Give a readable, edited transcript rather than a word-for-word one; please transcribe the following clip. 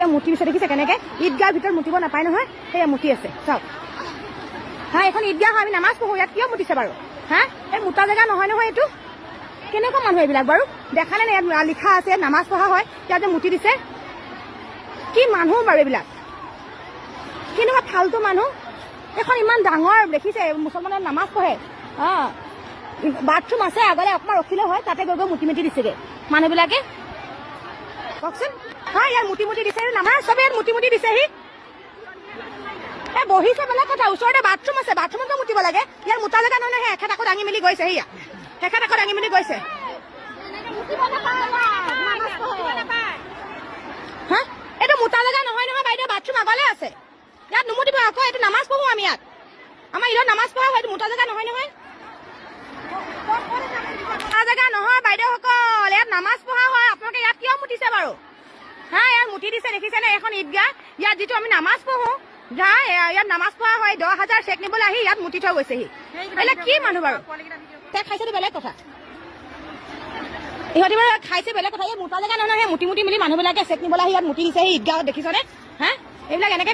মুতি দিছে দেখিছে কেনেকে ঈদগাহৰ ভিতৰত মুতিব নাপায় নহয় সেয়া মুতি আছে চাওক হা এখন ঈদগাহ আমি নামাজ পঢ়ো ইয়াত কিয় মুতিছে বাৰু হা এই মুতা জেগা নহয় নহয় এইটো কেনেকুৱা মানুহ এইবিলাক বাৰু দেখালে নে ইয়াত লিখা আছে নামাজ পঢ়া হয় ইয়াত যে মুতি দিছে কি মানুহ বাৰু এইবিলাক কেনেকুৱা ফাল্টু মানুহ এখন ইমান ডাঙৰ দেখিছে মুছলমানে নামাজ পঢ়ে বাথৰুম আছে আগলে অকণমান ৰখিলে হয় তাতে গৈ গৈ মুতি মুতি দিছেগে মানুহবিলাকে কওকচোন হা ইয়াৰ মুতি মুতি দিছে নামাজ চবে ইয়াত মুতি মুতি দিছেহি বহিছে বেলেগ কথা ওচৰতে বাথৰুম আছে বাথৰুমতো মুতিব লাগে ইয়াৰ মুতা জেগা নহয় নহয় এখেত আকৌ দাঙি মেলি গৈছে সেয়া এখেত আকৌ দাঙি মেলি গৈছে হা এইটো মুতা জেগা নহয় নহয় বাইদেউ বাথৰুম আগলে আছে ইয়াত নুমুতিব আকৌ এইটো নামাজ পঢ়ো আমি ইয়াত আমাৰ ঈদত নামাজ পঢ়া হয় মুতা জেগা নহয় নহয় জেগা নহয় বাইদেউসকল ইয়াত নামাজ পঢ়া হয় আপোনালোকে ইয়াত কিয় মুতিছে বাৰু হা ইয়াত মুতি দিছে দেখিছেনে এখন ঈদগাহ ইয়াত যিটো আমি নামাজ পঢ়ো যা ইয়াত নামাজ পঢ়া হয় 10,000 চেক নিবলৈ আহি ইয়াত মুতি থৈ গৈছেহি এইবিলাক কি মানুহ বাৰু তাই খাইছে বেলেগ কথা ইহঁতি বাৰু খাইছে বেলেগ কথা এই মুতা জেগা নহয় মুতি মুতি মিলি মানুহবিলাকে চেক নিবলৈ আহি ইয়াত মুতি দিছে সেই ঈদগাহত দেখিছনে হা এইবিলাক এনেকে